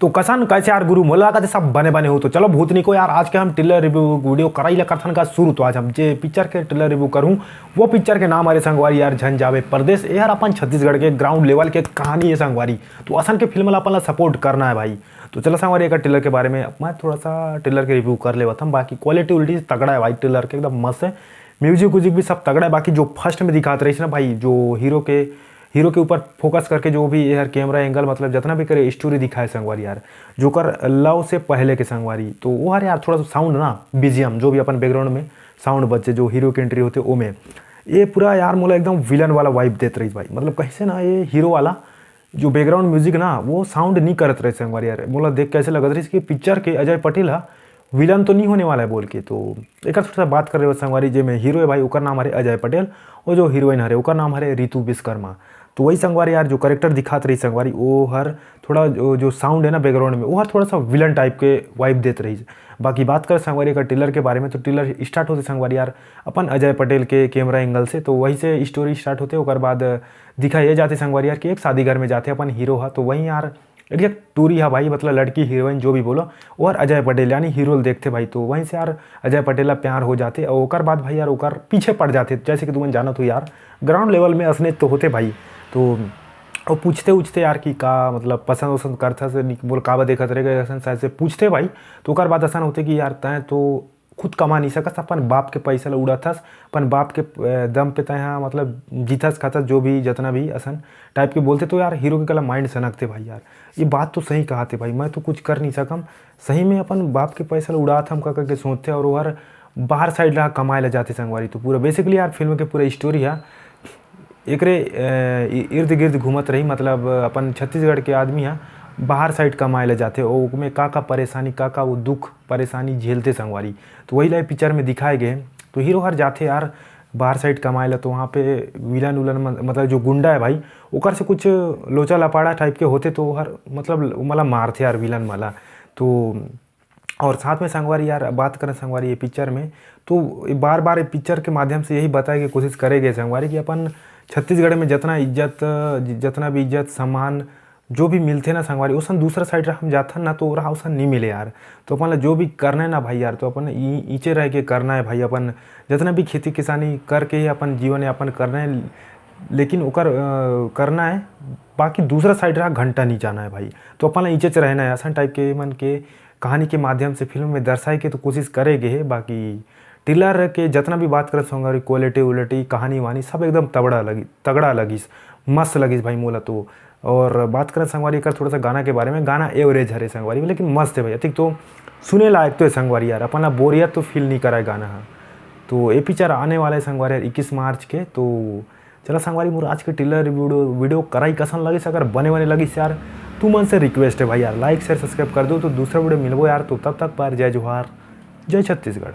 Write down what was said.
तो कसन कैसे यार गुरु मोला का सब बने बने हो। तो चलो भूतनी को यार आज के हम ट्रेलर रिव्यू वीडियो कराई कथन का शुरू। तो आज हम जे पिक्चर के ट्रेलर रिव्यू करूँ वो पिक्चर के नाम अरे संगवारी यार झन जावे परदेश यार अपन छत्तीसगढ़ के ग्राउंड लेवल के कहानी है संगवारी। तो असन के फिल्म अपन सपोर्ट करना है भाई। तो चलो संगवारी एक ट्रेलर के बारे में मैं थोड़ा सा ट्रेलर के रिव्यू कर ले था। बाकी क्वालिटी उल्टी तगड़ा है भाई, ट्रेलर के एकदम मस्त है, म्यूजिक व्यूजिक भी सब तगड़ा है। बाकी जो फर्स्ट में दिखाते रही ना भाई, जो हीरो के ऊपर फोकस करके जो भी यार कैमरा एंगल मतलब जितना भी करे स्टोरी दिखाए संगवारी यार, जो कर लव से पहले के संगवारी। तो वो यार थोड़ा सा साउंड ना बीजीएम जो भी अपन बैकग्राउंड में साउंड बच्चे जो हीरो की एंट्री होते वो में ये पूरा यार मोला एकदम विलन वाला वाइब देते रही भाई। मतलब कैसे ना ये हीरो वाला जो बैकग्राउंड म्यूजिक ना वो साउंड नहीं करते रहे संगवारी यार। मोला देख कैसे लग रही कि पिक्चर के अजय पटेल हा विलन तो नहीं होने वाला है बोल के। तो एक थोड़ा सा बात कर रहे हो संगवारी जे में हीरो है भाई ओकर नाम हरे अजय पटेल और जो हीरोइन हरे ओकर नाम हरे रितु विश्वकर्मा। तो वही संगवारी यार जो करेक्टर दिखाते रही संगवारी वो हर थोड़ा जो साउंड है ना बैकग्राउंड में वो हर थोड़ा सा विलन टाइप के वाइब देते रही। बाकी बात कर संगवारी का टेलर के बारे में, तो टेलर स्टार्ट होते संगवारी यार अपन अजय पटेल के कैमरा एंगल से। तो वहीं से स्टोरी स्टार्ट होते और बाद दिखाए जाते संगवारी यार कि एक शादी घर में जाते अपन हीरो हा। तो वहीं यार एक टूरी है भाई, मतलब लड़की हीरोइन जो भी बोलो और अजय पटेल यानी हीरो देखते भाई। तो वहीं से यार अजय पटेल प्यार हो जाते और ओकर बाद भाई यार ओकर पीछे पड़ जाते। जैसे कि तुमने जाना तो यार ग्राउंड लेवल में असने तो होते भाई। तो वो पूछते यार कि का मतलब पसंद वसंद करता से बोल काबा देखत रहेगा ऐसा शायद से पूछते भाई। तो ओकर बाद आसान होते कि यार तय तो खुद कमा नहीं सकस, अपन बाप के पैसा ला उड़ाथस, अपन बाप के दम पे तय मतलब जीतस खातस जो भी जितना भी असन टाइप के बोलते। तो यार हीरो के कला माइंड सनकते भाई यार ये बात तो सही कहाते भाई, मैं तो कुछ कर नहीं सकम सही में अपन बाप के पैसा ला उड़ात हम का के सोचते और वो हर बाहर साइड रहा कमाए ला जाते संगवारी। तो पूरा बेसिकली यार फिल्म के पूरा स्टोरी है एक इर्द गिर्द घूमत रही, मतलब अपन छत्तीसगढ़ के आदमी है बाहर साइड कमाए ले जाते और उसमें का परेशानी का वो दुख परेशानी झेलते संगवारी। तो वही लाइव पिक्चर में दिखाए गए। तो हीरो हर जाते यार बाहर साइड कमाए ला, तो वहाँ पे विलन उलन मतलब जो गुंडा है भाई ओकर से कुछ लोचा लपाड़ा टाइप के होते। तो हर मतलब मला मारते यार विलन मला। तो और साथ में संगवारी यार बात करें संगवारी ये पिक्चर में, तो बार बार पिक्चर के माध्यम से यही बताए की कोशिश करेंगे संगवारी कि अपन छत्तीसगढ़ में जितना भी इज्जत सम्मान जो भी मिलते ना संगवारी उसन दूसरा साइड हम जाता ना तो रहा उसन नहीं मिले यार। तो अपन जो भी करना है ना भाई यार तो अपन नीचे रह के करना है भाई। अपन जितना भी खेती किसानी करके ही अपन जीवन यापन करना है, लेकिन ओकर करना है बाकी दूसरा साइड रहा घंटा नहीं जाना है भाई। तो अपन नीचे च रहना है ऐसा टाइप के मन के कहानी के माध्यम से फिल्म में दर्शाए के तो कोशिश करेंगे है। बाकी ट्रेलर के जितना भी बात कर संगवारी क्वालिटी उलिटी कहानी वानी सब एकदम तगड़ा लगिस मस्त लगिस भाई मोला। तो और बात करें संगवारी का थोड़ा सा गाना के बारे में, गाना एवरेज हरे संगवारी में लेकिन मस्त है भाई। ठीक तो सुने लायक तो है संगवारी यार, अपना बोरियत तो फील नहीं करा है गाना। तो ये पिक्चर आने वाला है संगवारी यार 21 मार्च के। तो चलो संगवारी मोर आज के ट्रेलर वीडियो कराई कसन लगी अगर बने लगी यार तू मन से रिक्वेस्ट है भाई यार लाइक शेयर सब्सक्राइब कर दो। तो दूसरा वीडियो मिलबो यार, तो तब तक बार जय जोहार जय छत्तीसगढ़।